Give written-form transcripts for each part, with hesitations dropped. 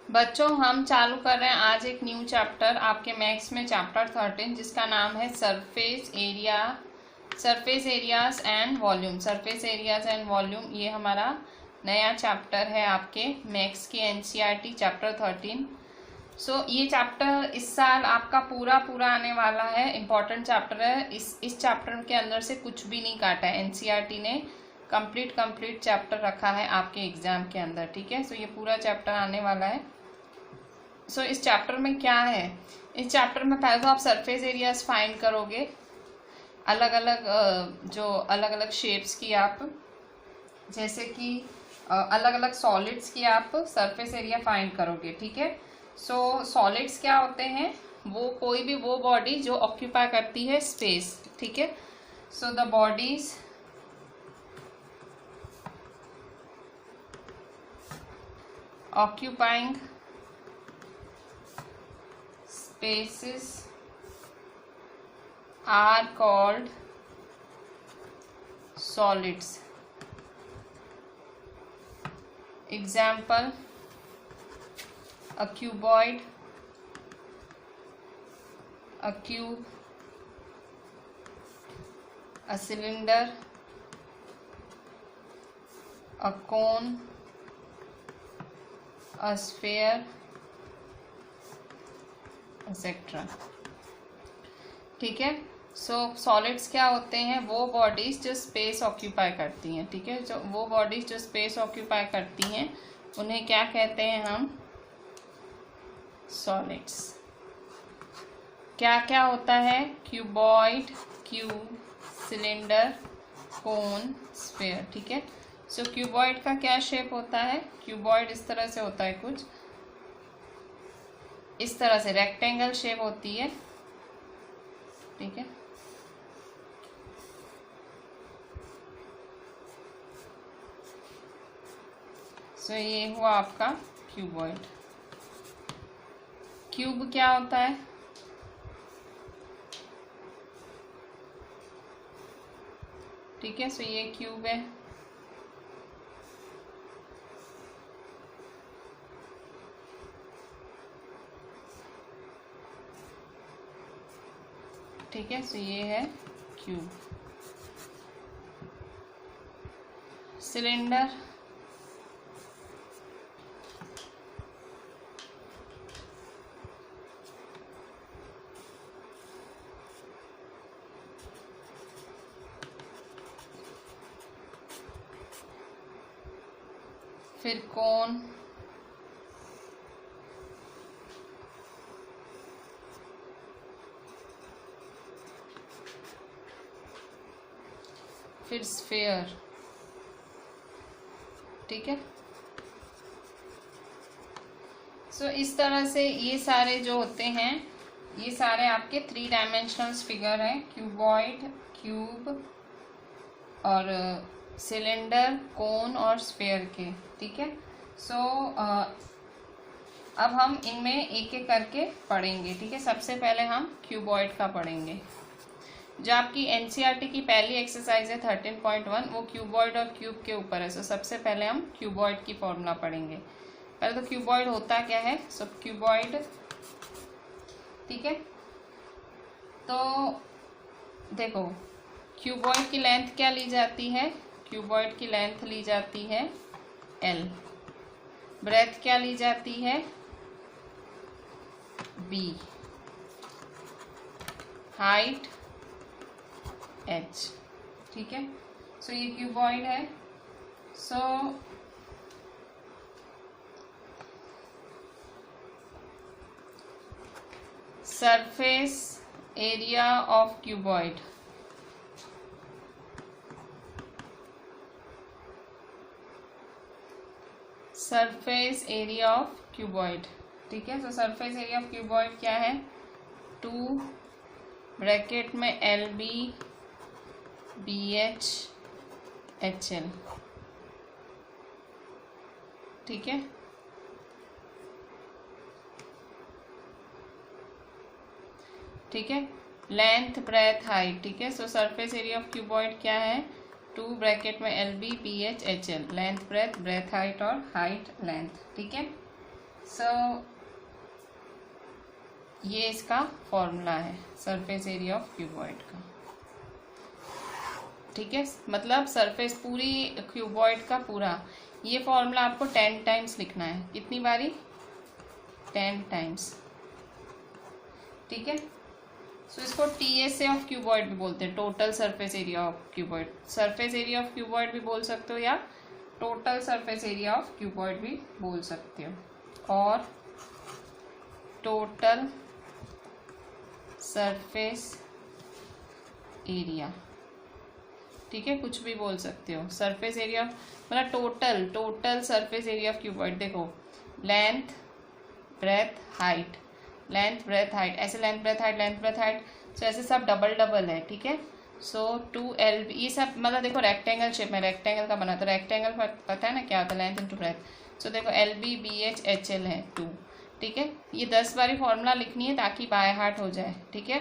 बच्चों हम चालू कर रहे हैं आज एक न्यू चैप्टर आपके मैथ्स में, चैप्टर 13, जिसका नाम है surface areas and volume. Surface areas and volume ये हमारा नया चैप्टर है आपके मैथ्स की एनसीईआरटी चैप्टर 13। ये चैप्टर इस साल आपका पूरा आने वाला है, इम्पॉर्टेंट चैप्टर है। इस चैप्टर के अंदर से कुछ भी नहीं काटा है, एनसीईआरटी ने कंप्लीट चैप्टर रखा है आपके एग्जाम के अंदर, ठीक है। ये पूरा चैप्टर आने वाला है। इस चैप्टर में क्या है, इस चैप्टर में पहले तो आप सरफेस एरियाज फाइंड करोगे, अलग अलग शेप्स की, आप जैसे कि अलग अलग सॉलिड्स की आप सरफेस एरिया फाइंड करोगे, ठीक है। सॉलिड्स क्या होते हैं, वो कोई भी वो बॉडी जो ऑक्यूपाई करती है स्पेस, ठीक है। The bodies occupying spaces are called solids. Example: a cuboid, a cube, a cylinder, a cone, a sphere, etcetera, ठीक है। सॉलिड्स क्या होते हैं, वो बॉडीज जो स्पेस ऑक्यूपाई करती हैं, ठीक है। वो बॉडीज जो स्पेस ऑक्यूपाई करती हैं उन्हें क्या कहते हैं हम, सॉलिड्स। क्या क्या होता है, क्यूबॉइड, क्यूब, सिलेंडर, कोन, स्फीयर, ठीक है। क्यूबॉइड का क्या शेप होता है, क्यूबॉइड इस तरह से होता है, कुछ इस तरह से रेक्टेंगल शेप होती है, ठीक है। ये हुआ आपका क्यूबॉइड। क्यूब क्या होता है, ठीक है। ये क्यूब है, ठीक है। ये है क्यूब। सिलेंडर, फिर कोन, फिर स्फीयर, ठीक है। इस तरह से ये सारे जो होते हैं, ये सारे आपके 3 डायमेंशनल फिगर हैं, क्यूबॉइड, क्यूब और सिलेंडर, कोन और स्फीयर के, ठीक है। अब हम इनमें एक एक करके पढ़ेंगे, ठीक है। सबसे पहले हम क्यूबॉइड का पढ़ेंगे। जो आपकी एनसीईआरटी की पहली एक्सरसाइज है 13.1, वो क्यूबॉइड और क्यूब के ऊपर है। सबसे पहले हम क्यूबॉइड की फॉर्मूला पढ़ेंगे। पहले तो क्यूबॉइड होता क्या है, क्यूबॉइड, ठीक है। तो देखो, क्यूबॉइड की लेंथ क्या ली जाती है, क्यूबॉइड की लेंथ ली जाती है L, ब्रेथ क्या ली जाती है B, हाइट H, ठीक है। ये क्यूबॉइड है। Surface area of cuboid, surface area of cuboid, ठीक है। सरफेस एरिया ऑफ क्यूबॉइड क्या है, 2 ब्रैकेट में LB BH HL, ठीक है। ठीक है, लेंथ, ब्रेथ, हाइट, ठीक है। सरफेस एरिया ऑफ क्यूबॉइड क्या है, 2 ब्रैकेट में LB BH HL, length, breadth height और हाइट लेंथ, ठीक है। सो ये इसका फॉर्मूला है सरफेस एरिया ऑफ क्यूबॉइड का, ठीक है। मतलब सरफेस पूरी क्यूबॉइड का पूरा, ये फॉर्मूला आपको 10 टाइम्स लिखना है। कितनी बारी? 10 टाइम्स, ठीक है। सो इसको TSA ऑफ क्यूबॉइड भी बोलते हैं, total surface area of cuboid. Surface area of cuboid भी बोल सकते हो या total surface area of cuboid भी बोल सकते हो, और टोटल सरफेस एरिया, ठीक है, कुछ भी बोल सकते हो। सरफेस एरिया मतलब total surface area of cuboid. देखो length breadth height, length breadth height, ऐसे length breadth height, length breadth height, so ऐसे सब डबल डबल है, ठीक है। सो 2LB ये सब मतलब देखो रेक्टेंगल शेप में, रेक्टेंगल का बना, तो रेक्टेंगल पता है ना क्या होता है, लेंथ इंटू ब्रेथ। सो देखो LB BH HL है 2, ठीक है। ये 10 बारी फॉर्मूला लिखनी है ताकि बाय हार्ट हो जाए, ठीक है।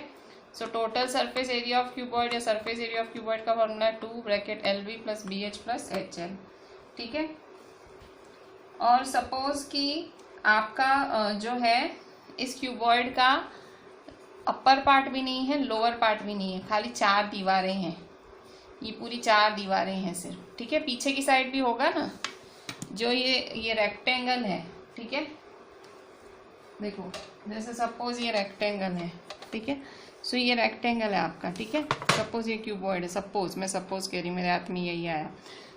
So total surface area of cuboid या सरफेस एरिया ऑफ क्यूबॉइड का फॉर्मूला है 2 bracket LB plus BH plus HL, ठीक है। और सपोज कि आपका जो है इस क्यूबॉइड का अपर पार्ट भी नहीं है, लोअर पार्ट भी नहीं है, खाली 4 दीवारें हैं, ये पूरी 4 दीवारें हैं सिर्फ, ठीक है। पीछे की साइड भी होगा ना, जो ये रेक्टेंगल है, ठीक है। देखो जैसे सपोज ये रेक्टेंगल है, ठीक है। सो ये रेक्टेंगल है आपका, ठीक है। सपोज ये क्यूबॉइड है, सपोज मैं सपोज कह रही हूँ, मेरे हाथ में यही आया।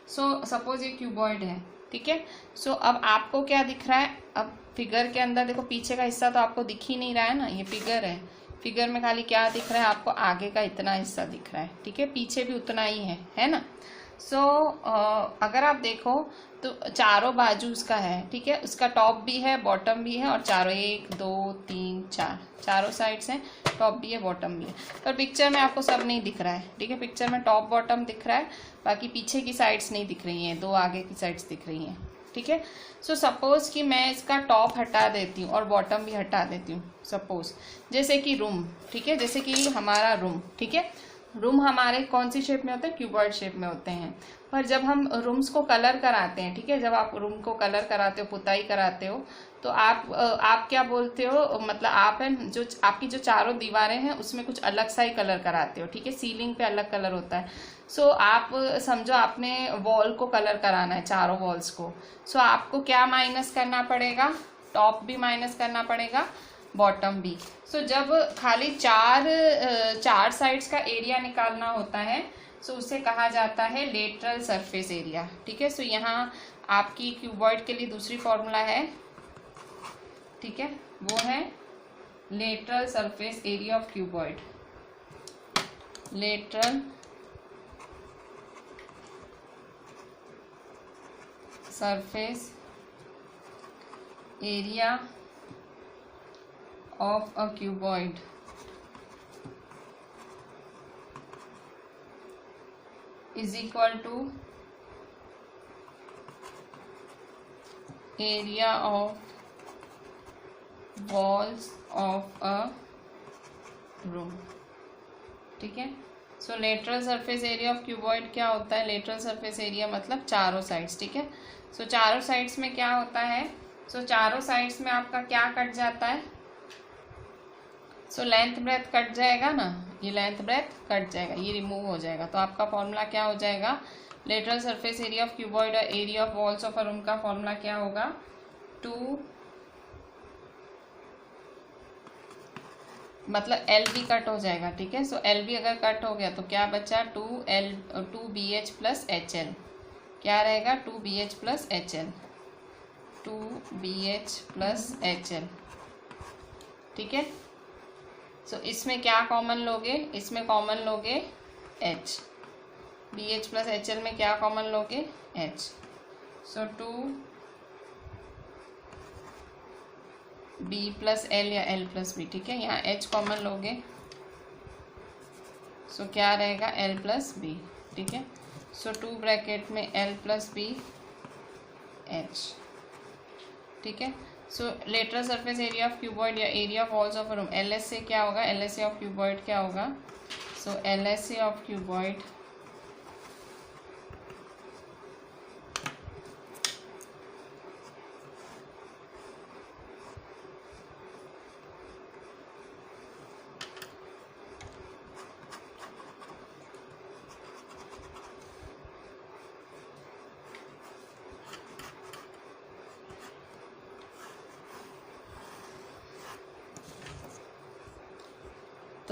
सो सपोज ये क्यूबॉइड है, ठीक है। सो अब आपको क्या दिख रहा है, अब फिगर के अंदर देखो पीछे का हिस्सा तो आपको दिख ही नहीं रहा है ना, ये फिगर है, फिगर में खाली क्या दिख रहा है आपको, आगे का इतना हिस्सा दिख रहा है, ठीक है। पीछे भी उतना ही है ना। सो अगर आप देखो तो चारों बाजू उसका है, ठीक है। उसका टॉप भी है, बॉटम भी है, और चारों 1 2 3 4 चारों साइड्स हैं, टॉप भी है, बॉटम भी है। पर पिक्चर में आपको सब नहीं दिख रहा है, ठीक है। पिक्चर में टॉप बॉटम दिख रहा है, बाकी पीछे की साइड्स नहीं दिख रही हैं, 2 आगे की साइड्स दिख रही हैं, ठीक है। सो सपोज कि मैं इसका टॉप हटा देती हूँ और बॉटम भी हटा देती हूँ, सपोज जैसे कि रूम, ठीक है, जैसे कि हमारा रूम, ठीक है। रूम हमारे कौन सी शेप में होते हैं, क्यूबॉइड शेप में होते हैं। पर जब हम रूम्स को कलर कराते हैं, ठीक है, जब आप रूम को कलर कराते हो, पुताई कराते हो, तो आप क्या बोलते हो, मतलब आप है जो आपकी जो चारों दीवारें हैं उसमें कुछ अलग सा ही कलर कराते हो, ठीक है। सीलिंग पे अलग कलर होता है। सो आप समझो आपने वॉल को कलर कराना है, चारों वॉल्स को। सो आपको क्या माइनस करना पड़ेगा, टॉप भी माइनस करना पड़ेगा, बॉटम भी। सो जब खाली चार साइड्स का एरिया निकालना होता है, सो उसे कहा जाता है लेटरल सरफेस एरिया, ठीक है। सो यहाँ आपकी क्यूबॉइड के लिए दूसरी फॉर्मूला है, ठीक है, वो है lateral surface area of cuboid, lateral surface area of a cuboid is equal to area of walls of a room, ठीक है। So lateral surface area of cuboid क्या होता है, लेटरल सरफेस एरिया मतलब चारों साइड्स, ठीक है। सो चारों साइड्स में क्या होता है, सो चारों साइड्स में आपका क्या कट जाता है, सो लेंथ ब्रेथ कट जाएगा ना, ये लेंथ ब्रेथ कट जाएगा, ये रिमूव हो जाएगा। तो आपका फॉर्मूला क्या हो जाएगा, lateral surface area of cuboid और area of walls of a room का फॉर्मूला क्या होगा, 2 मतलब एल भी कट हो जाएगा, ठीक है। सो एल भी अगर कट हो गया तो क्या बचा, 2BH प्लस HL, क्या रहेगा, 2BH plus HL, 2BH plus HL, ठीक है। सो इसमें क्या कॉमन लोगे, इसमें कॉमन लोगे H, BH प्लस HL में क्या कॉमन लोगे, H। सो 2B प्लस L या L प्लस B, ठीक है, यहाँ H कॉमन लोगे, सो क्या रहेगा, L प्लस B, ठीक है। सो 2 ब्रैकेट में L प्लस B H, ठीक है। So lateral surface area of cuboid या area of walls of a room, LSA क्या होगा, LSA ऑफ क्यूबॉइड क्या होगा, सो LSA ऑफ क्यूबॉइड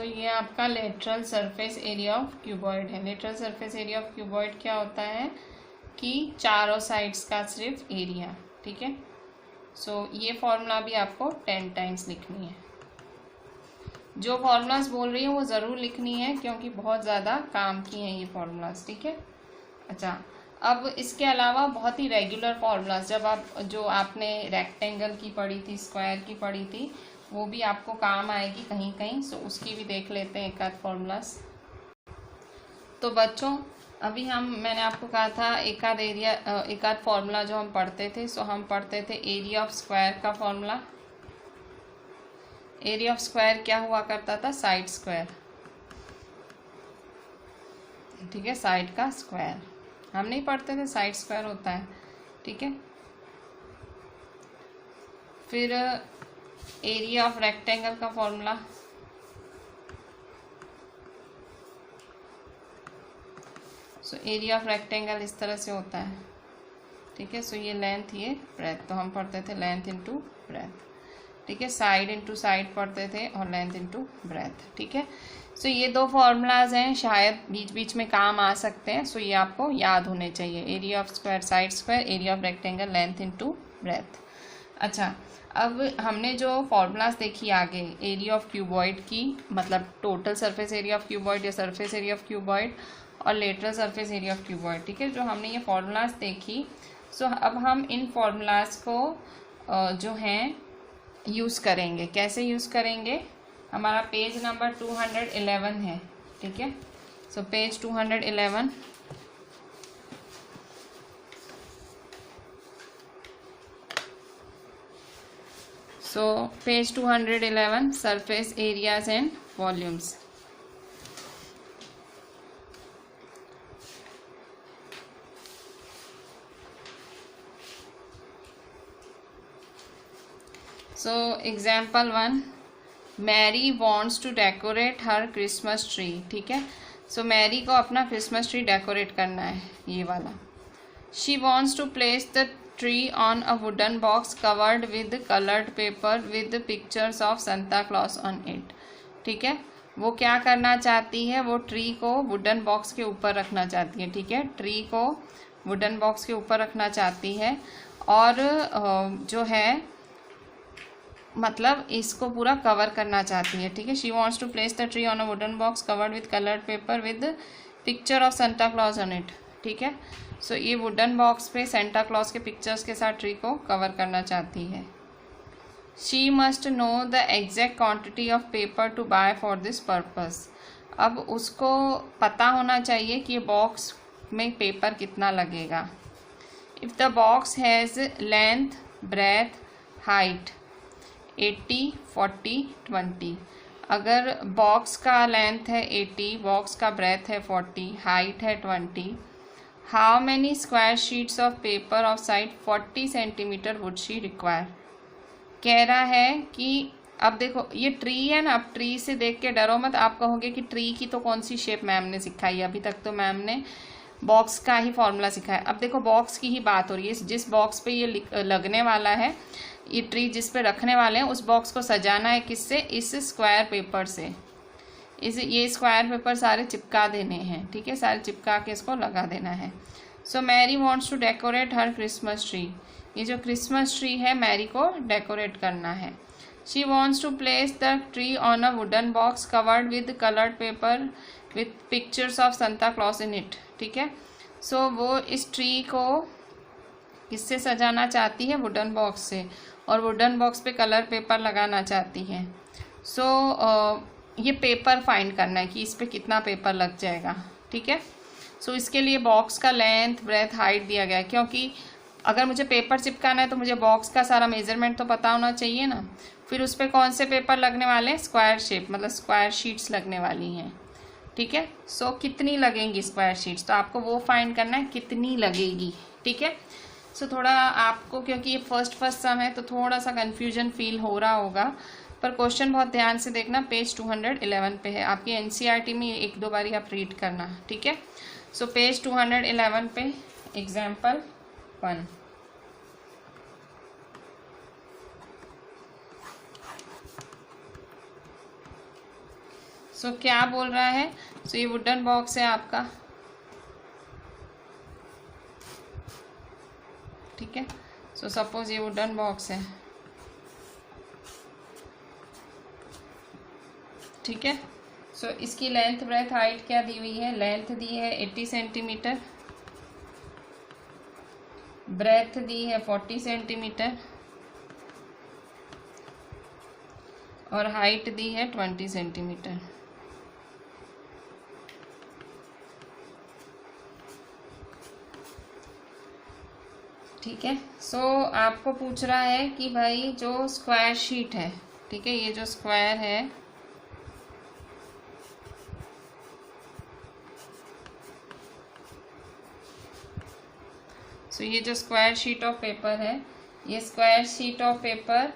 ये आपका lateral surface area of cuboid है। Lateral surface area of cuboid क्या होता है कि चारों साइड्स का सिर्फ एरिया, ठीक है। सो ये फॉर्मूला भी आपको 10 टाइम्स लिखनी है। जो फॉर्मूलाज बोल रही हूँ वो ज़रूर लिखनी है क्योंकि बहुत ज़्यादा काम की हैं ये फॉर्मूलाज, ठीक है। अच्छा, अब इसके अलावा बहुत ही रेगुलर फॉर्मूलाज जब आप जो आपने रेक्टेंगल की पढ़ी थी, स्क्वायर की पढ़ी थी, वो भी आपको काम आएगी कहीं कहीं। सो उसकी भी देख लेते हैं एक आध फॉर्मूलाज। तो बच्चों अभी मैंने आपको कहा था एक आध फॉर्मूला जो हम पढ़ते थे। सो हम पढ़ते थे एरिया ऑफ स्क्वायर का फॉर्मूला। एरिया ऑफ स्क्वायर क्या हुआ करता था? साइड स्क्वायर, ठीक है, साइड का स्क्वायर। हम नहीं पढ़ते थे साइड स्क्वायर होता है, ठीक है। फिर एरिया ऑफ रेक्टेंगल का formula, so area of rectangle इस तरह से होता है, ठीक है। सो ये लेंथ, ये ब्रेथ, तो हम पढ़ते थे लेंथ इनटू ब्रेथ, ठीक है। साइड इनटू साइड पढ़ते थे और लेंथ इनटू ब्रेथ, ठीक है। सो ये दो फॉर्मूलाज हैं, शायद बीच बीच में काम आ सकते हैं। सो ये आपको याद होने चाहिए, area of square side square, area of rectangle length into breadth. अच्छा, अब हमने जो फॉर्मूलाज देखी आगे एरिया ऑफ क्यूबॉइड की, मतलब total surface area of cuboid या सरफेस एरिया ऑफ क्यूबॉइड और lateral surface area of cuboid, ठीक है। जो हमने ये फॉर्मूलाज देखी, सो अब हम इन फॉर्मूलाज को जो हैं यूज़ करेंगे। कैसे यूज़ करेंगे? हमारा पेज नंबर 211 है, ठीक है। So page 211, so page 211 surface areas and volumes. So example 1, Mary wants to decorate her Christmas tree, ठीक है। सो मैरी को अपना क्रिसमस ट्री डेकोरेट करना है, ये वाला। She wants to place the tree on a wooden box covered with colored paper with pictures of Santa Claus on it, ठीक है। वो क्या करना चाहती है? वो ट्री को वुडन बॉक्स के ऊपर रखना चाहती है, ठीक है। ट्री को वुडन बॉक्स के ऊपर रखना चाहती है और जो है मतलब इसको पूरा कवर करना चाहती है, ठीक है। She wants to place the tree on a wooden box covered with coloured paper with picture of Santa Claus on it, ठीक है। सो ये वुडन बॉक्स पे सेंटा क्लॉज के पिक्चर्स के साथ ट्री को कवर करना चाहती है। She must know the exact quantity of paper to buy for this purpose. अब उसको पता होना चाहिए कि ये बॉक्स में पेपर कितना लगेगा। If the box has length, breadth, height 80, 40, 20, अगर बॉक्स का लेंथ है 80, बॉक्स का ब्रेथ है 40, हाइट है 20, how many square sheets of paper of side 40 centimetre would she require. कह रहा है कि अब देखो ये ट्री है ना, अब ट्री से देख के डरो मत। आप कहोगे कि ट्री की तो कौन सी शेप मैम ने सिखाई, अभी तक तो मैम ने बॉक्स का ही फॉर्मूला सिखाया। अब देखो बॉक्स की ही बात हो रही है, जिस बॉक्स पे ये लगने वाला है, ये ट्री जिस पे रखने वाले हैं, उस बॉक्स को सजाना है किससे? इस स्क्वायर पेपर से। ये स्क्वायर पेपर सारे चिपका देने हैं, ठीक है, सारे चिपका के इसको लगा देना है। So Mary wants to decorate her Christmas tree. ये जो क्रिसमस ट्री है मैरी को डेकोरेट करना है। She wants to place the tree on a wooden box covered with coloured paper with pictures of Santa Claus in it, ठीक है। सो वो इस ट्री को किससे सजाना चाहती है? वुडन बॉक्स से, और वुडन बॉक्स पे कलर पेपर लगाना चाहती है। सो ये पेपर फाइंड करना है कि इस पे कितना पेपर लग जाएगा, ठीक है। सो इसके लिए बॉक्स का लेंथ, ब्रेथ, हाइट दिया गया है, क्योंकि अगर मुझे पेपर चिपकाना है तो मुझे बॉक्स का सारा मेजरमेंट तो पता होना चाहिए ना। फिर उस पर कौन से पेपर लगने वाले हैं? स्क्वायर शेप, मतलब स्क्वायर शीट्स लगने वाली हैं, ठीक है। सो कितनी लगेंगी स्क्वायर शीट्स, तो आपको वो फाइंड करना है कितनी लगेगी, ठीक है। सो थोड़ा आपको, क्योंकि ये फर्स्ट सम है तो थोड़ा सा कन्फ्यूजन फील हो रहा होगा, पर क्वेश्चन बहुत ध्यान से देखना। पेज 211 पे है, आपकी एनसीईआरटी में एक दो बारी आप रीड करना, ठीक है। सो पेज 211 पे एग्जाम्पल 1, सो क्या बोल रहा है? सो ये वुडन बॉक्स है आपका, ठीक है। सो सपोज ये वुडन बॉक्स है, ठीक है। सो इसकी लेंथ ब्रेथ हाइट क्या दी हुई है? लेंथ दी है 80 सेंटीमीटर, ब्रेथ दी है 40 सेंटीमीटर और हाइट दी है 20 सेंटीमीटर। ठीक है। सो आपको पूछ रहा है कि भाई जो स्क्वायर शीट है, ठीक है, ये जो स्क्वायर है, सो ये जो स्क्वायर शीट ऑफ पेपर है, ये स्क्वायर शीट ऑफ पेपर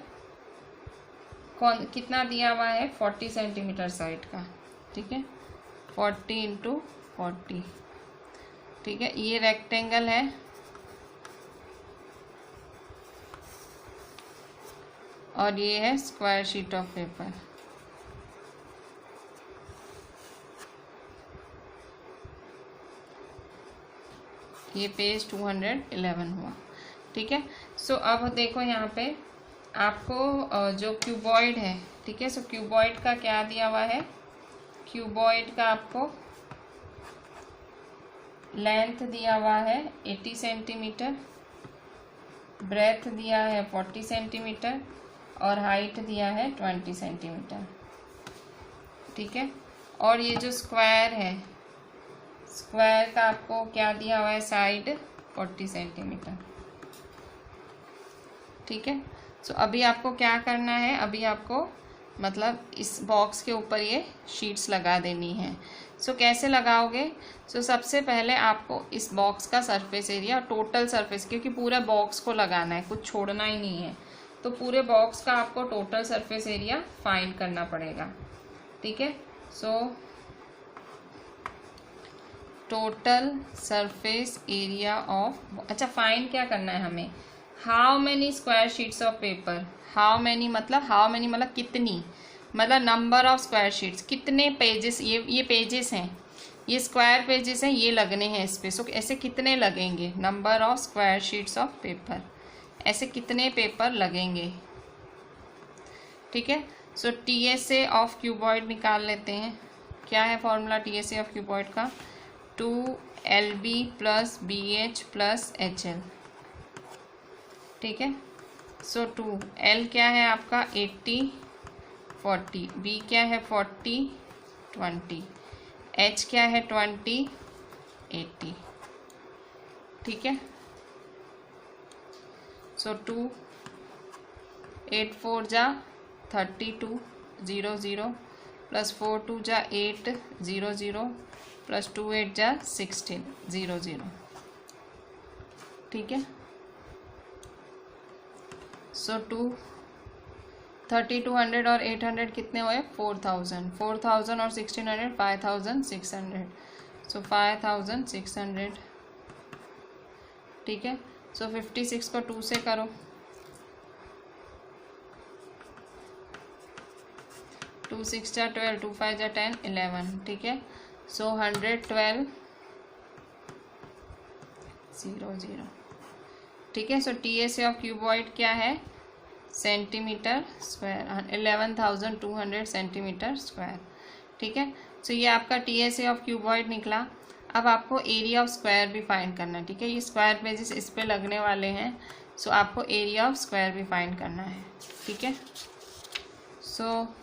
कौन कितना दिया हुआ है? 40 सेंटीमीटर साइड का, ठीक है, 40 इंटू 40, ठीक है। ये रेक्टेंगल है और ये है स्क्वायर शीट ऑफ पेपर। ये पेज 211 हुआ, ठीक है। सो अब देखो यहाँ पे आपको जो क्यूबॉइड है, ठीक है, सो क्यूबॉइड का क्या दिया हुआ है? क्यूबॉइड का आपको लेंथ दिया हुआ है 80 सेंटीमीटर, ब्रेथ दिया है 40 सेंटीमीटर और हाइट दिया है 20 सेंटीमीटर, ठीक है। और ये जो स्क्वायर है, स्क्वायर का आपको क्या दिया हुआ है? साइड 40 सेंटीमीटर, ठीक है। सो अभी आपको क्या करना है? अभी आपको मतलब इस बॉक्स के ऊपर ये शीट्स लगा देनी है। सो कैसे लगाओगे? सो सबसे पहले आपको इस बॉक्स का सरफेस एरिया, टोटल सरफेस, क्योंकि पूरा बॉक्स को लगाना है, कुछ छोड़ना ही नहीं है, तो पूरे बॉक्स का आपको टोटल सरफेस एरिया फाइंड करना पड़ेगा, ठीक है। So total surface area of, अच्छा फाइंड क्या करना है हमें? How many square sheets of paper, how many मतलब कितनी, मतलब नंबर ऑफ स्क्वायर शीट्स, कितने पेजेस, ये पेजेस हैं, ये स्क्वायर पेजेस हैं, ये लगने हैं इस पे। सो ऐसे कितने लगेंगे? Number of square sheets of paper, ऐसे कितने पेपर लगेंगे, ठीक है। सो TSA ऑफ क्यूबॉइड निकाल लेते हैं। क्या है फॉर्मूला TSA ऑफ क्यूबॉइड का? 2LB plus BH plus HL, ठीक है। सो 2L क्या है आपका? 80 40, B क्या है? 40 20, H क्या है? 20 80, ठीक है। सो 2 8 4 जा 32 0 0 प्लस 4 2 जा 8 0 0 प्लस 2 8 जा 16 0 0, ठीक है। सो 3200 और 800 कितने हुए? 4000, 4000 और 1600 5600, सो 5600, ठीक है। सो 56 को 2 से करो, 2 6 जा 12, 2 5 जा 10 11, ठीक है। सो 112 0 0, ठीक है। सो TSA ऑफ क्यूबॉइड क्या है? सेंटीमीटर स्क्वायर, 11,200 सेंटीमीटर स्क्वायर, ठीक है। सो ये आपका TSA ऑफ क्यूबॉइड निकला। अब आपको एरिया ऑफ स्क्वायर भी फाइंड करना है, ठीक है। ये स्क्वायर पेजेस इस पे लगने वाले हैं, सो आपको एरिया ऑफ स्क्वायर भी फाइंड करना है, ठीक है। सो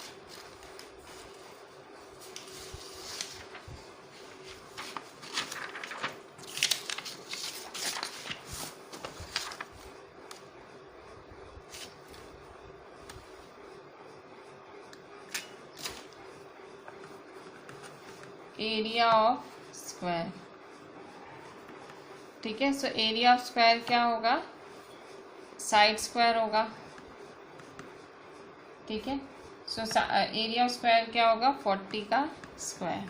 एरिया ऑफ स्क्वायर, ठीक है। सो एरिया ऑफ स्क्वायर क्या होगा? साइड स्क्वायर होगा, ठीक है। सो एरिया ऑफ स्क्वायर क्या होगा? 40 का स्क्वायर,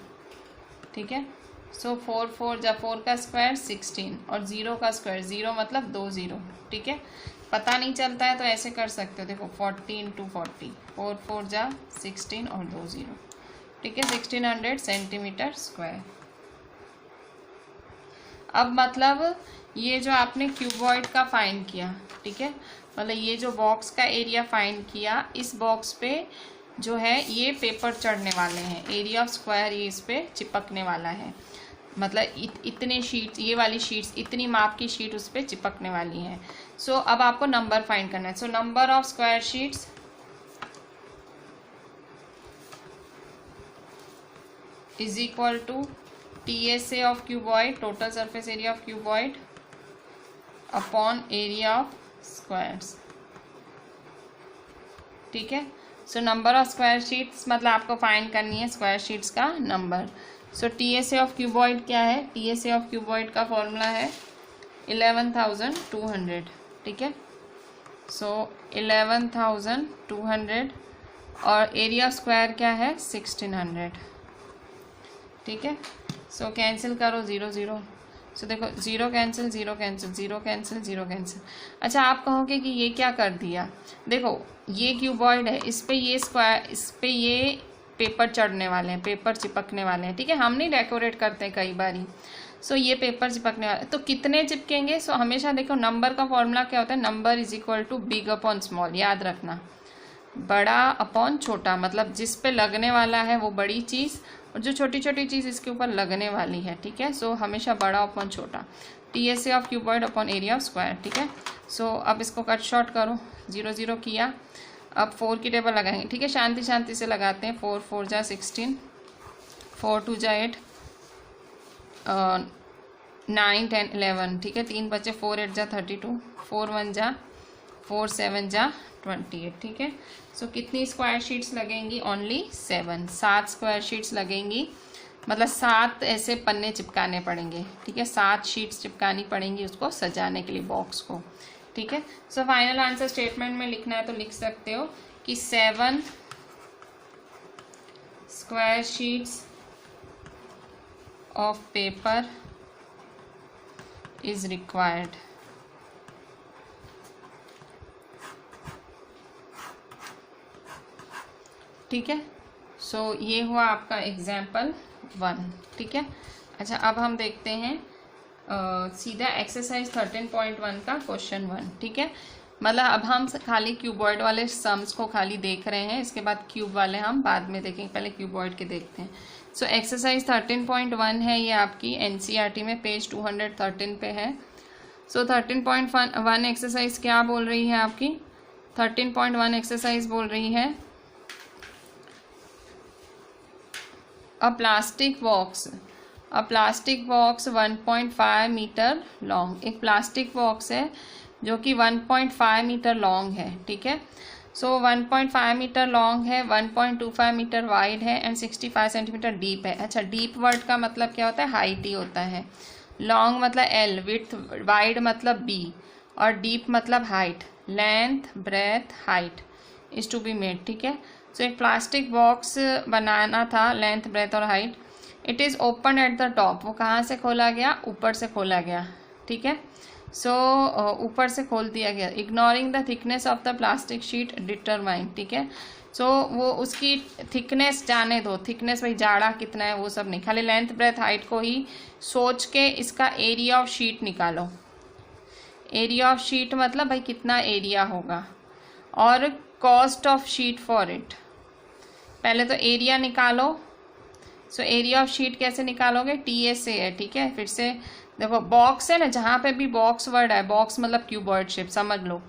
ठीक है। सो 4 4 जा 4 का स्क्वायर 16 और 0 का स्क्वायर, 0 मतलब 2 0, ठीक है। पता नहीं चलता है तो ऐसे कर सकते हो, देखो 40 इंटू 40, 4 4 जा 16 और 2 0, ठीक है, 1600 सेंटीमीटर स्क्वायर। अब मतलब ये जो आपने क्यूबॉइड का फाइंड किया, ठीक है, मतलब ये जो बॉक्स का एरिया फाइंड किया, इस बॉक्स पे जो है ये पेपर चढ़ने वाले हैं, एरिया ऑफ स्क्वायर ये इस पे चिपकने वाला है, मतलब इतने शीट्स, ये वाली शीट्स, इतनी माप की शीट उस पर चिपकने वाली हैं। सो अब आपको नंबर फाइंड करना है। So number of square sheets is equal to TSA of cuboid, total surface area of cuboid, upon area of squares, ठीक है। So number of square sheets मतलब आपको फाइंड करनी है स्क्वायर शीट्स का number. So TSA of cuboid क्या है? TSA of cuboid का फॉर्मूला है 11,200, ठीक है। सो 11,200 और एरिया स्क्वायर क्या है? 1600, ठीक है। सो कैंसिल करो 0 0। सो देखो 0 कैंसिल 0 कैंसिल 0 कैंसिल 0 कैंसिल। अच्छा, आप कहोगे कि ये क्या कर दिया? देखो ये क्यूबॉइड है, इस पे ये स्क्वायर, इस पे ये पेपर चढ़ने वाले हैं, पेपर चिपकने वाले हैं, ठीक है। हम नहीं डेकोरेट करते हैं कई बारी। सो ये पेपर चिपकने वाले, तो कितने चिपकेंगे? सो हमेशा देखो नंबर का फॉर्मूला क्या होता है? Number is equal to big upon small, याद रखना, बड़ा अपॉन छोटा, मतलब जिस पे लगने वाला है वो बड़ी चीज़ और जो छोटी छोटी चीज़ इसके ऊपर लगने वाली है, ठीक है। सो हमेशा बड़ा अपॉन छोटा, TSA of cuboid upon area of square, ठीक है। सो अब इसको कट शॉर्ट करो, 0 0 किया। अब 4 की टेबल लगाएंगे, ठीक है, शांति शांति से लगाते हैं। 4 4 जा 16, 4 2 जा 8, 9 10 11, ठीक है, 3 बचे, 4 8 जा 32, 4 1 जा 4 7 जा 28, ठीक है। सो कितनी स्क्वायर शीट्स लगेंगी? ओनली 7, 7 स्क्वायर शीट्स लगेंगी, मतलब 7 ऐसे पन्ने चिपकाने पड़ेंगे, ठीक है, 7 शीट्स चिपकानी पड़ेंगी उसको सजाने के लिए, बॉक्स को, ठीक है। सो फाइनल आंसर स्टेटमेंट में लिखना है तो लिख सकते हो कि 7 square sheets of paper is required, ठीक है। सो ये हुआ आपका एग्जाम्पल 1, ठीक है। अच्छा, अब हम देखते हैं सीधा एक्सरसाइज 13.1 का क्वेश्चन 1, ठीक है। मतलब अब हम खाली क्यूबॉइड वाले सम्स को खाली देख रहे हैं, इसके बाद क्यूब वाले हम बाद में देखेंगे, पहले क्यूबॉइड के देखते हैं। सो एक्सरसाइज 13.1 है, ये आपकी NCERT में पेज 213 पे है। सो 13.1 एक्सरसाइज क्या बोल रही है आपकी? 13.1 एक्सरसाइज बोल रही है a plastic box 1.5 metre long, एक प्लास्टिक बॉक्स है जो कि 1.5 मीटर लॉन्ग है, ठीक है। सो 1.5 मीटर लॉन्ग है, 1.25 मीटर वाइड है एंड 65 सेंटीमीटर डीप है। अच्छा, डीप वर्ड का मतलब क्या होता है? हाइट ही होता है। लॉन्ग मतलब L, विड्थ, वाइड मतलब B और डीप मतलब height, length breadth height is to be made, ठीक है। सो एक प्लास्टिक बॉक्स बनाना था, लेंथ ब्रेथ और height. It is open at the top, वो कहाँ से खोला गया? ऊपर से खोला गया, ठीक है। सो ऊपर से खोल दिया गया। Ignoring the thickness of the plastic sheet determine, ठीक है। सो वो उसकी थिकनेस जाने दो, थिकनेस भाई जाड़ा कितना है वो सब नहीं, खाली लेंथ ब्रेथ हाइट को ही सोच के इसका एरिया ऑफ शीट निकालो। एरिया ऑफ शीट मतलब भाई कितना एरिया होगा, और cost of sheet for it. पहले तो एरिया निकालो। सो एरिया ऑफ शीट कैसे निकालोगे? TSA है, ठीक है। फिर से देखो बॉक्स है ना, जहाँ पे भी बॉक्स वर्ड है, बॉक्स मतलब क्यूबॉइड शेप, समझ लो,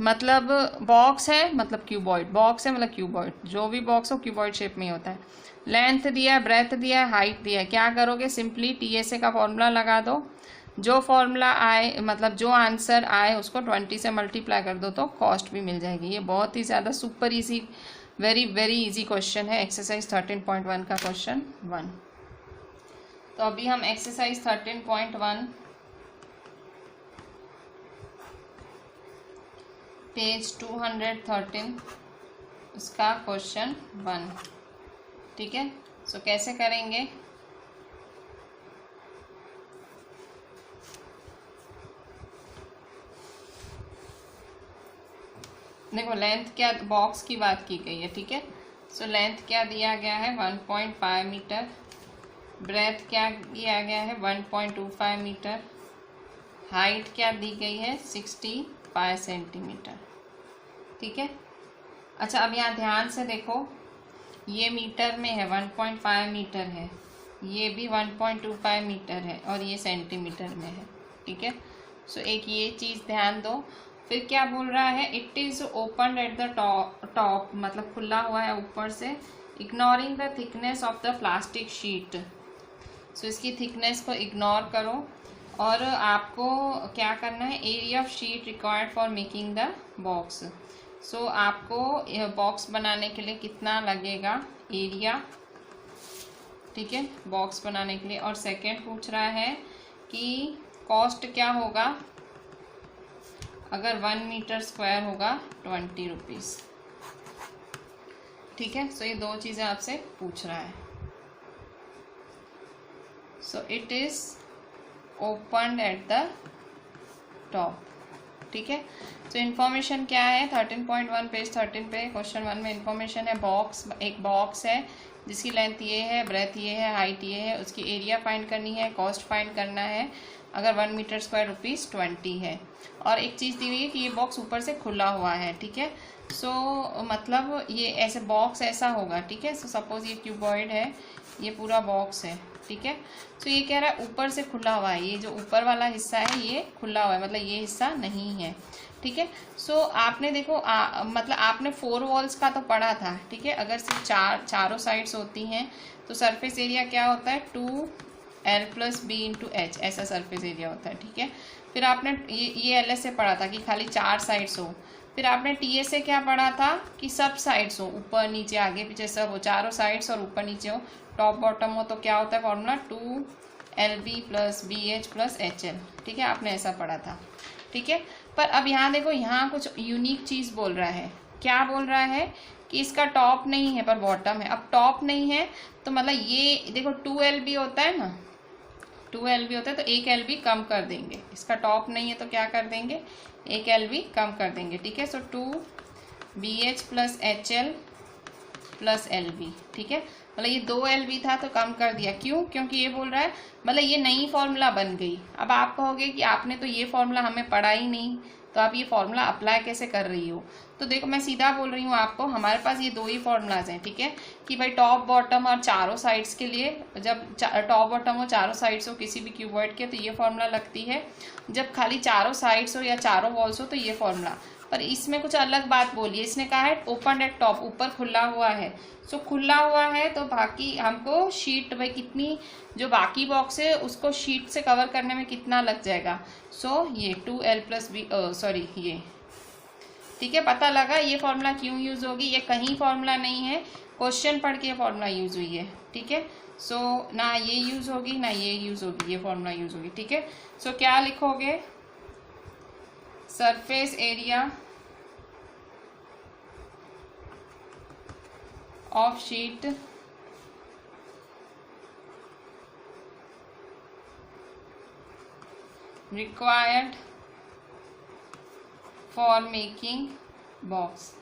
मतलब बॉक्स है मतलब क्यूबॉइड, बॉक्स है मतलब क्यूबॉइड, जो भी बॉक्स हो क्यूबॉइड शेप में ही होता है। लेंथ दिया है, ब्रेथ दिया है, हाइट दिया है। क्या करोगे? सिंपली TSA का फॉर्मूला लगा दो, जो फॉर्मूला आए मतलब जो आंसर आए उसको 20 से मल्टीप्लाई कर दो तो कॉस्ट भी मिल जाएगी। ये बहुत ही ज़्यादा super easy, very very easy question है, एक्सरसाइज 13.1 का क्वेश्चन 1। तो अभी हम एक्सरसाइज 13.1 पेज 213 उसका क्वेश्चन 1, ठीक है। सो कैसे करेंगे? देखो लेंथ क्या, बॉक्स की बात की गई है, ठीक है। सो लेंथ क्या दिया गया है 1.5 मीटर, ब्रेथ क्या दिया गया है 1.25 मीटर, हाइट क्या दी गई है 65 सेंटीमीटर। ठीक है। अच्छा अब यहाँ ध्यान से देखो, ये मीटर में है 1.5 मीटर है, ये भी 1.25 मीटर है और ये सेंटीमीटर में है। ठीक है। सो एक ये चीज़ ध्यान दो। फिर क्या बोल रहा है, it is open at the top, मतलब खुला हुआ है ऊपर से, ignoring the thickness of the plastic sheet. So इसकी थिकनेस को इग्नोर करो और आपको क्या करना है, area of sheet required for making the box. So आपको बॉक्स बनाने के लिए कितना लगेगा एरिया। ठीक है, बॉक्स बनाने के लिए। और सेकंड पूछ रहा है कि कॉस्ट क्या होगा अगर 1 मीटर स्क्वायर होगा 20 रुपीज़। ठीक है। सो ये दो चीज़ें आपसे पूछ रहा है। So it is open at the top. ठीक है। सो इन्फॉर्मेशन क्या है 13.1 पेज 13 पे क्वेश्चन 1 में इन्फॉर्मेशन है, बॉक्स, एक बॉक्स है जिसकी लेंथ ये है, ब्रेथ ये है, हाइट ये है, उसकी एरिया फाइंड करनी है, कॉस्ट फाइंड करना है अगर 1 मीटर स्क्वायर ₹20 है। और एक चीज़ दी हुई है कि ये बॉक्स ऊपर से खुला हुआ है। ठीक है। सो मतलब ये ऐसे बॉक्स ऐसा होगा। ठीक है। सो सपोज ये क्यूबॉइड है, ये पूरा बॉक्स है। ठीक है। सो ये कह रहा है ऊपर से खुला हुआ है, ये जो ऊपर वाला हिस्सा है ये खुला हुआ है, मतलब ये हिस्सा नहीं है। ठीक है। सो आपने देखो मतलब आपने 4 वॉल्स का तो पढ़ा था। ठीक है। अगर सिर्फ चारों साइड्स होती हैं तो सरफेस एरिया क्या होता है 2L + B × H, ऐसा सरफेस एरिया होता है। ठीक है। फिर आपने ये LS से पढ़ा था कि खाली 4 साइड्स हो। फिर आपने TA से क्या पढ़ा था कि सब साइड्स हो, ऊपर नीचे आगे पीछे सब हो, चारों साइड्स और ऊपर नीचे हो, टॉप बॉटम हो। तो क्या होता है फॉर्मूला 2LB + BH + HL। ठीक है, आपने ऐसा पढ़ा था। ठीक है। पर अब यहाँ देखो, यहाँ कुछ यूनिक चीज़ बोल रहा है। क्या बोल रहा है कि इसका टॉप नहीं है पर बॉटम है। अब टॉप नहीं है तो मतलब ये देखो 2LB होता है ना, 2LB होता है तो 1LB कम कर देंगे। इसका टॉप नहीं है तो क्या कर देंगे 1LB कम कर देंगे। ठीक है। सो 2BH + HL + LB। ठीक है। मतलब ये 2LB था तो कम कर दिया। क्यों? क्योंकि ये बोल रहा है मतलब ये नई फॉर्मूला बन गई। अब आप कहोगे कि आपने तो ये फॉर्मूला हमें पढ़ा ही नहीं, तो आप ये फॉर्मूला अप्लाई कैसे कर रही हो। तो देखो मैं सीधा बोल रही हूँ आपको, हमारे पास ये 2 ही फॉर्मूलाज हैं। ठीक है, कि भाई टॉप बॉटम और चारों साइड्स के लिए, जब टॉप बॉटम हो चारों साइड्स हो किसी भी क्यूबॉइड के तो ये फॉर्मूला लगती है, जब खाली चारों साइड्स हो या चारों वॉल्स हो तो ये फॉर्मूला। पर इसमें कुछ अलग बात बोली है, इसने कहा है ओपन एट टॉप, ऊपर खुला हुआ है। सो खुला हुआ है तो बाकी हमको शीट भाई कितनी, जो बाकी बॉक्स है उसको शीट से कवर करने में कितना लग जाएगा। सो ये 2L + B सॉरी ये। ठीक है, पता लगा ये फॉर्मूला क्यों यूज होगी। ये कहीं फॉर्मूला नहीं है, क्वेश्चन पढ़ के फॉर्मूला यूज हुई है। ठीक है। सो ना ये यूज होगी ना ये यूज होगी, ये फॉर्मूला यूज होगी। ठीक है। सो क्या लिखोगे, surface area of sheet required for making box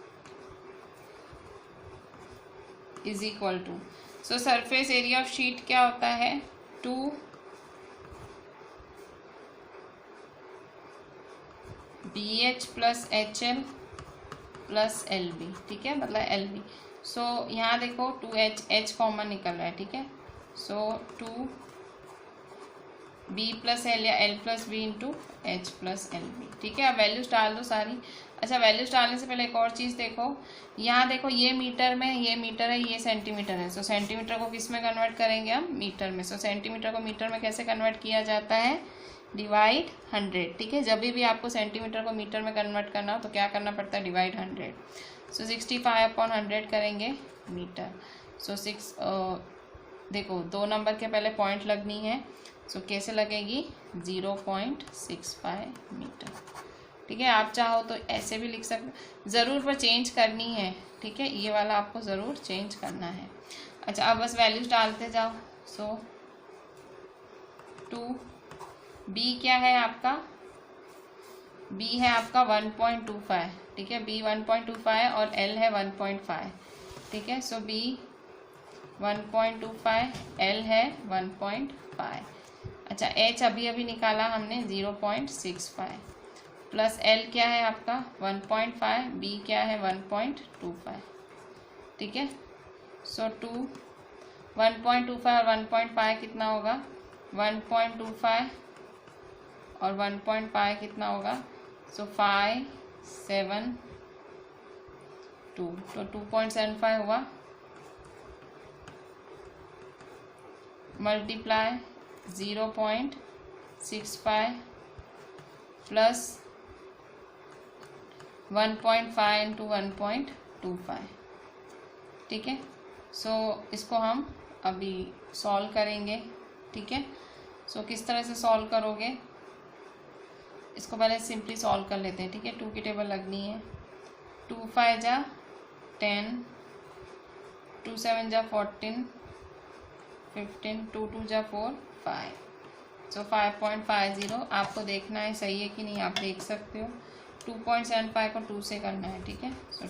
is equal to, so surface area of sheet क्या होता है 2BH + HL + LB। ठीक है, मतलब LB। सो यहाँ देखो 2H कॉमन निकल रहा है। ठीक है। सो 2B + L या L + B × H + LB। ठीक है, अब वैल्यूज डाल दो सारी। अच्छा, वैल्यूज डालने से पहले एक और चीज़ देखो, यहाँ देखो ये मीटर में, ये मीटर है, ये सेंटीमीटर है। सो सेंटीमीटर को किस में कन्वर्ट करेंगे हम, मीटर में। सो सेंटीमीटर को मीटर में कैसे कन्वर्ट किया जाता है, डिवाइड 100। ठीक है, जब भी आपको सेंटीमीटर को मीटर में कन्वर्ट करना हो तो क्या करना पड़ता है, डिवाइड 100। सो 65/100 करेंगे मीटर। सो 6 देखो 2 नंबर के पहले पॉइंट लगनी है। सो कैसे लगेगी 0.65 मीटर। ठीक है, आप चाहो तो ऐसे भी लिख सकते, ज़रूर पर चेंज करनी है। ठीक है, ये वाला आपको ज़रूर चेंज करना है। अच्छा, अब बस वैल्यूज डालते जाओ। सो 2B क्या है आपका, B है आपका 1.25। ठीक है, B 1.25 है और L है 1.5। ठीक है। सो बी 1.25, एल है 1.5। अच्छा, एच अभी अभी निकाला हमने 0.65 प्लस एल क्या है आपका 1.5, बी क्या है 1.25। ठीक है। सो 1.25 और 1.5 कितना होगा 1.25 और 1.5 कितना होगा, सो 5, 7, 2, तो 2.75 हुआ, मल्टीप्लाई 0.65 प्लस 1.5 इंटू 1.25। ठीक है। सो इसको हम अभी सॉल्व करेंगे। ठीक है। सो किस तरह से सॉल्व करोगे, इसको पहले सिंपली सॉल्व कर लेते हैं। ठीक है। 2 की टेबल लगनी है। 2 5 जा 10, 2 7 जा 14, 15, 2 2 जा 4, 5। सो 5.50 आपको देखना है सही है कि नहीं, आप देख सकते हो। 2.75 को 2 से करना है। ठीक है। सो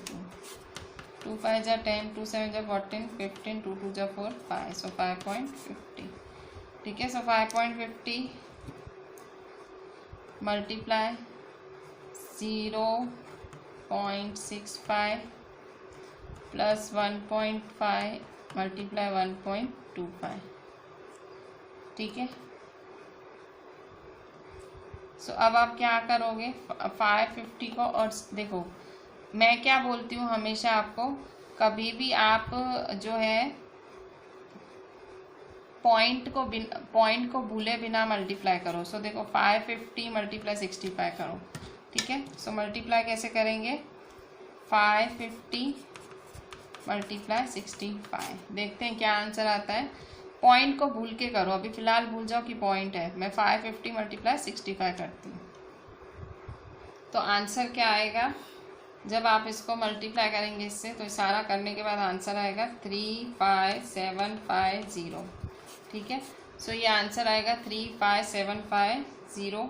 2 5 जा 10, 2 7 जा 14, 15, 2 2 जा 4, 5। सो 5.50। ठीक है। सो 5.50 मल्टीप्लाई 0.65 प्लस 1.5 मल्टीप्लाई 1.25। ठीक है। सो अब आप क्या करोगे 550 को, और देखो मैं क्या बोलती हूँ हमेशा आपको, कभी भी आप जो है पॉइंट को भूले बिना मल्टीप्लाई करो। सो देखो 550 मल्टीप्लाई 65 करो। ठीक है। सो मल्टीप्लाई कैसे करेंगे 550 मल्टीप्लाई 65, देखते हैं क्या आंसर आता है। पॉइंट को भूल के करो, अभी फिलहाल भूल जाओ कि पॉइंट है। मैं 550 मल्टीप्लाई 65 करती हूँ, तो आंसर क्या आएगा, जब आप इसको मल्टीप्लाई करेंगे इससे, तो सारा करने के बाद आंसर आएगा 35750। ठीक है। सो ये आंसर आएगा 35750।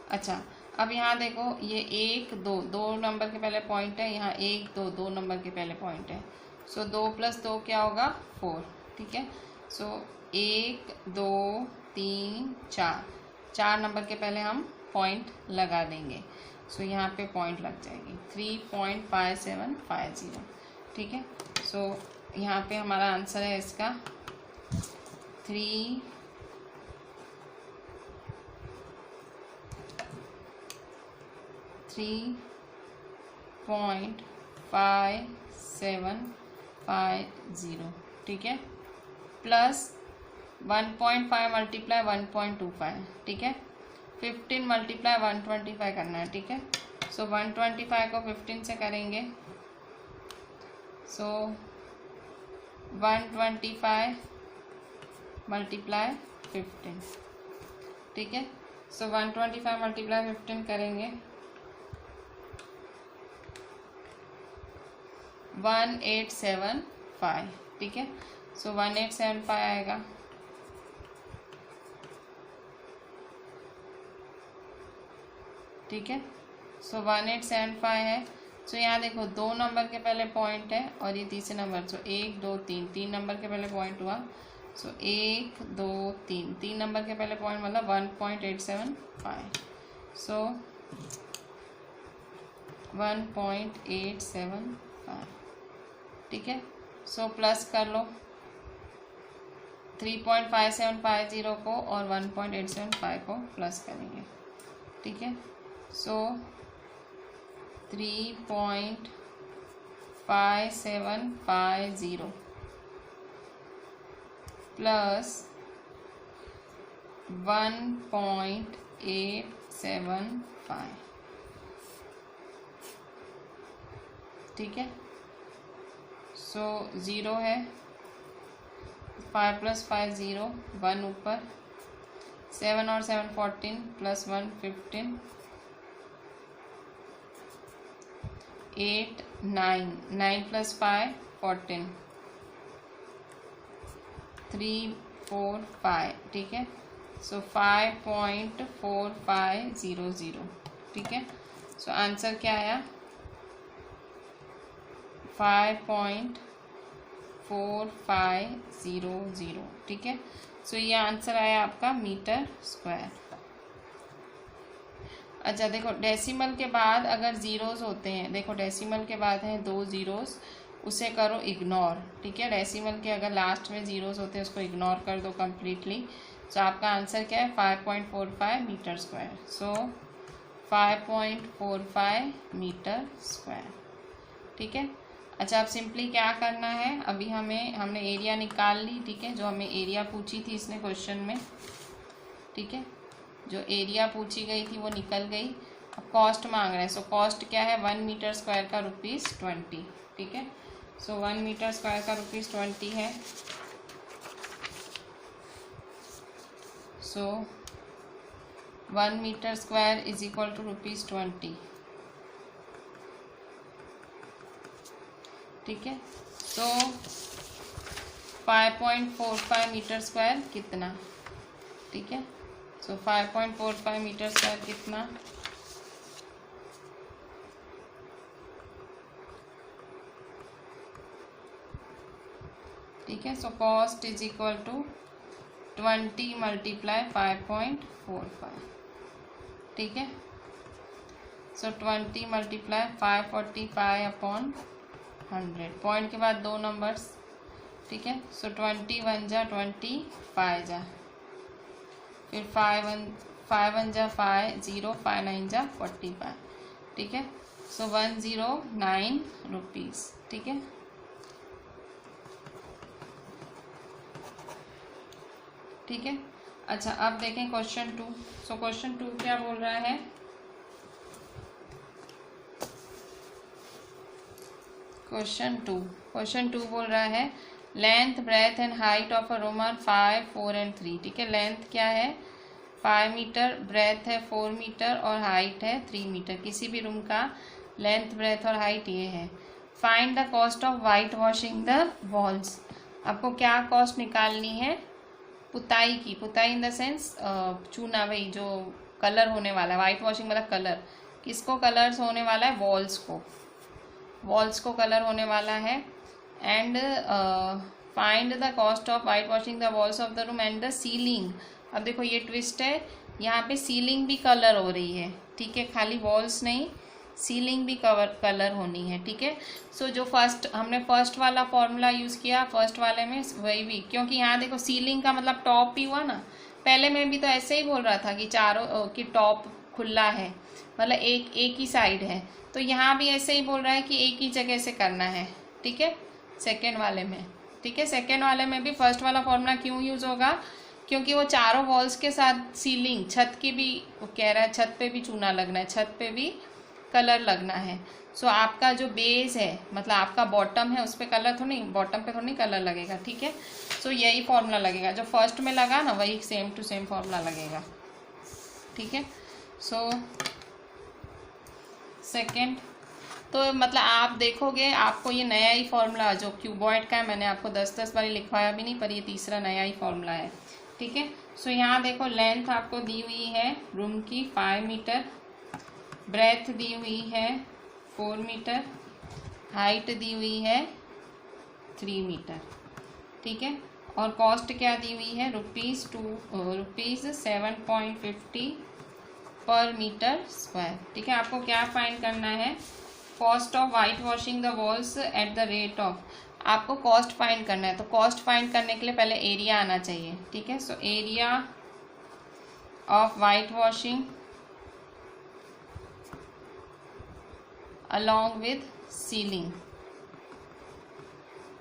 अच्छा, अब यहाँ देखो ये 1 2 2 नंबर के पहले पॉइंट है, यहाँ 1 2 2 नंबर के पहले पॉइंट है। सो 2 + 2 क्या होगा 4। ठीक है। सो 1 2 3 4 4 नंबर के पहले हम पॉइंट लगा देंगे। सो यहाँ पे पॉइंट लग जाएगी 3.5750। ठीक है। सो यहाँ पे हमारा आंसर है इसका 3.5750। ठीक है। Plus 1.5 multiply 1.25। ठीक है। 15 मल्टीप्लाई 125 करना है। ठीक है। सो 125 को 15 से करेंगे। सो 125 मल्टीप्लाई 15। ठीक है। सो 125 मल्टीप्लाई 15 करेंगे 1875। ठीक है। सो 1875 आएगा। ठीक है। सो 1875 है। सो यहाँ देखो 2 नंबर के पहले पॉइंट है और ये तीसरे नंबर, सो 1 2 3 3 नंबर के पहले पॉइंट हुआ। सो 1 2 3 3 नंबर के पहले पॉइंट मतलब 1.875। सो 1.875। ठीक है। सो प्लस कर लो 3.5750 को और 1.875 को प्लस करेंगे। ठीक है। सो 3.5750 प्लस 1.875। ठीक है। सो 0 है, 5 + 5 0, 1 ऊपर, 7 और 7 14 प्लस 1 15, 8 9 9 + 5 14, 3 4 5। ठीक है। सो 5.4500। ठीक है। सो आंसर क्या आया 5.4500। 5.4500, ठीक है। सो ये आंसर आया आपका मीटर स्क्वायर। अच्छा देखो, डेसिमल के बाद अगर ज़ीरोज़ होते हैं, देखो डेसिमल के बाद हैं 2 ज़ीरोज़, उसे करो इग्नोर, ठीक है। डेसिमल के अगर लास्ट में ज़ीरोज़ होते हैं उसको इग्नोर कर दो कम्प्लीटली। सो आपका आंसर क्या है? 5.45 मीटर स्क्वायर। सो 5.45 मीटर स्क्वायर, ठीक है। अच्छा, अब सिंपली क्या करना है, अभी हमने एरिया निकाल ली, ठीक है। जो हमें एरिया पूछी थी इसने क्वेश्चन में, ठीक है, जो एरिया पूछी गई थी वो निकल गई। अब कॉस्ट मांग रहे हैं। सो कॉस्ट क्या है? 1 मीटर स्क्वायर का ₹20, ठीक है। सो 1 मीटर स्क्वायर का ₹20 है। So 1 metre square is equal to ₹20, ठीक है। सो 5.45 मीटर स्क्वायर कितना, ठीक है। सो 5.45 मीटर स्क्वायर कितना? ठीक है। So cost is equal to 20 multiply 5.45, ठीक है। सो 20 मल्टीप्लाई 545 अपॉन 100, पॉइंट के बाद 2 नंबर्स, ठीक है। सो 20 1 जा 20, 5 जा, फिर 5 1 जा 5, 0, 5 9 जा 45, ठीक है। सो 109 रुपीज़, ठीक है। ठीक है। अच्छा, अब देखें क्वेश्चन 2। सो क्वेश्चन 2 क्या बोल रहा है? क्वेश्चन टू बोल रहा है length, breadth and height of a room are 5, 4 and 3, ठीक है। लेंथ क्या है? 5 मीटर, ब्रेथ है 4 मीटर और हाइट है 3 मीटर। किसी भी रूम का लेंथ, ब्रेथ और हाइट ये है। Find the cost of white washing the walls. आपको क्या कॉस्ट निकालनी है? पुताई की, पुताई इन द सेंस चूना, वही जो कलर होने वाला है। वाइट वॉशिंग मतलब कलर, किसको कलर्स होने वाला है? वॉल्स को कलर होने वाला है। And find the cost of white washing the walls of the room and the ceiling. अब देखो ये ट्विस्ट है, यहाँ पे सीलिंग भी कलर हो रही है, ठीक है। खाली वॉल्स नहीं, सीलिंग भी कलर होनी है, ठीक है। सो जो हमने फर्स्ट वाला फॉर्मूला यूज़ किया, फर्स्ट वाले में वही भी, क्योंकि यहाँ देखो सीलिंग का मतलब टॉप ही हुआ ना। पहले में भी तो ऐसे ही बोल रहा था कि चारों की टॉप खुला है, मतलब एक ही साइड है। तो यहाँ भी ऐसे ही बोल रहा है कि एक ही जगह से करना है, ठीक है, सेकेंड वाले में, ठीक है। सेकेंड वाले में भी फर्स्ट वाला फॉर्मूला क्यों यूज़ होगा? क्योंकि वो चारों वॉल्स के साथ सीलिंग, छत की भी वो कह रहा है, छत पे भी चूना लगना है, छत पे भी कलर लगना है। सो आपका जो बेस है, मतलब आपका बॉटम है, उस पर कलर तो नहीं, बॉटम पे तो नहीं कलर लगेगा, ठीक है। सो यही फॉर्मूला लगेगा, जो फर्स्ट में लगा ना वही सेम टू सेम फॉर्मूला लगेगा, ठीक है। सो सेकेंड, तो मतलब आप देखोगे आपको ये नया ही फॉर्मूला जो क्यूबॉइड का है, मैंने आपको 10 बार लिखवाया भी नहीं, पर ये तीसरा नया ही फॉर्मूला है, ठीक है। सो यहाँ देखो लेंथ आपको दी हुई है रूम की 5 मीटर, ब्रेथ दी हुई है 4 मीटर, हाइट दी हुई है 3 मीटर, ठीक है। और कॉस्ट क्या दी हुई है? ₹7.50 पर मीटर स्क्वायर, ठीक है। आपको क्या फाइंड करना है? Cost of white washing the walls at the rate of, आपको कॉस्ट फाइंड करना है। तो कॉस्ट फाइंड करने के लिए पहले एरिया आना चाहिए, ठीक है। So area of white washing along with ceiling,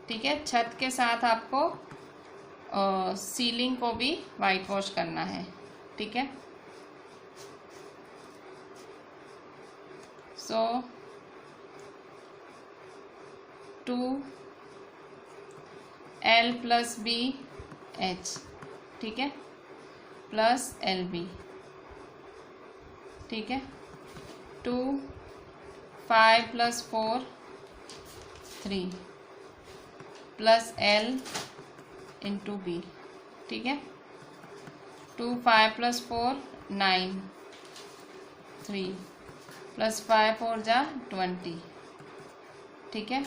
ठीक है। छत के साथ आपको सीलिंग को भी वाइट वॉश करना है, ठीक है। सो 2L + BH, ठीक है, प्लस LB, ठीक है। 2 5 + 4 3 प्लस L × B, ठीक है। 2 5 + 4 9 3 प्लस 5 4 जा 20, ठीक है।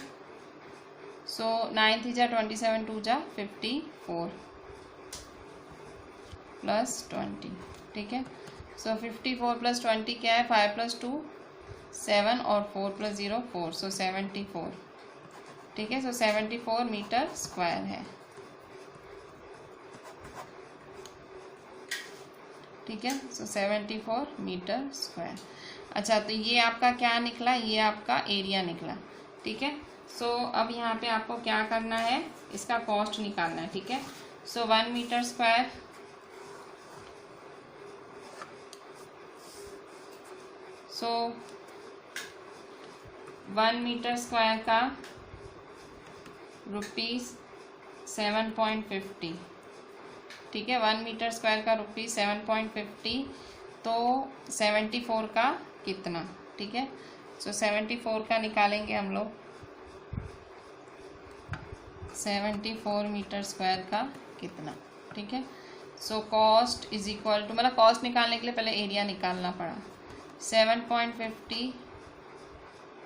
सो 9 3 जा 27, 2 जा 54 प्लस 20, ठीक है। सो 54 प्लस 20 क्या है, 5 प्लस 2 7 और 4 प्लस 0 4, सो 74, ठीक है। सो 74 मीटर स्क्वायर है, ठीक है। सो 74 मीटर स्क्वायर। अच्छा, तो ये आपका क्या निकला, ये आपका एरिया निकला, ठीक है। सो अब यहाँ पे आपको क्या करना है, इसका कॉस्ट निकालना है, ठीक है। सो 1 मीटर स्क्वायर, सो 1 मीटर स्क्वायर का ₹7.50, ठीक है। 1 मीटर स्क्वायर का ₹7.50, तो 74 का कितना, ठीक है। सो 74 का निकालेंगे हम लोग, 74 मीटर स्क्वायर का कितना, ठीक है। So cost is equal to, मतलब कॉस्ट निकालने के लिए पहले एरिया निकालना पड़ा, 7.50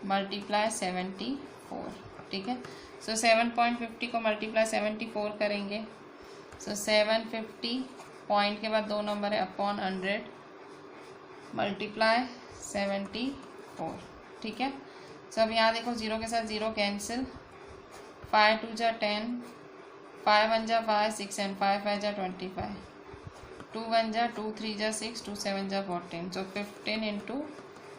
मल्टीप्लाई 74, ठीक है। सो 7.50 को मल्टीप्लाई 74 करेंगे, सो 750 पॉइंट के बाद 2 नंबर है अपॉन 100 मल्टीप्लाई 74, ठीक है। सो अब यहाँ देखो 0 के साथ 0 कैंसिल, 5 2 जा 10, 5 1 जा 5, 6 and 5 5 जा 25, 2 1 जा 2, 3 जा 6, 2 7 जा 14, सो 15 इंटू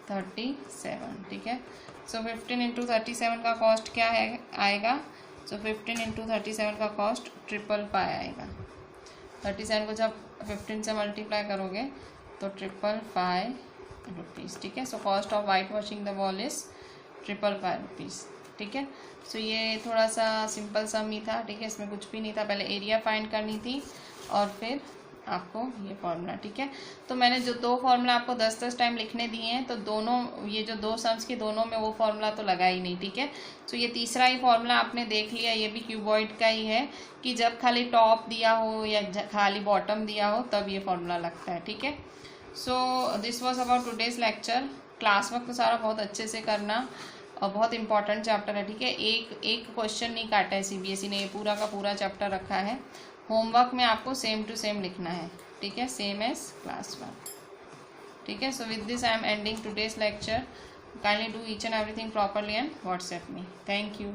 37, ठीक है। सो 15 इंटू 37 का कॉस्ट क्या है आएगा, सो 15 इंटू 37 का कॉस्ट 555 आएगा। 37 को जब 15 से मल्टीप्लाई करोगे तो 555 रुपीज़, ठीक है। So cost of white washing the wall is 555 rupees, ठीक है। सो ये थोड़ा सा सिंपल सम ही था, ठीक है, इसमें कुछ भी नहीं था। पहले एरिया फाइंड करनी थी और फिर आपको ये फॉर्मूला, ठीक है। तो मैंने जो 2 फॉर्मूला आपको 10-10 टाइम लिखने दिए हैं, तो दोनों ये जो 2 सम्स के दोनों में वो फॉर्मूला तो लगा ही नहीं, ठीक है। तो ये तीसरा ही फॉर्मूला आपने देख लिया, ये भी क्यूबॉइड का ही है कि जब खाली टॉप दिया हो या खाली बॉटम दिया हो तब ये फॉर्मूला लगता है, ठीक है। So this was about today's lecture. Class work तो सारा बहुत अच्छे से करना और बहुत इंपॉर्टेंट चैप्टर है, ठीक है। एक क्वेश्चन नहीं काटा है सीबीएसई ने, ये पूरा का पूरा चैप्टर रखा है। होमवर्क में आपको सेम टू सेम लिखना है, ठीक है, सेम एज क्लास वर्क, ठीक है। So with this I am ending today's lecture. Kindly do each and everything properly and WhatsApp me. Thank you.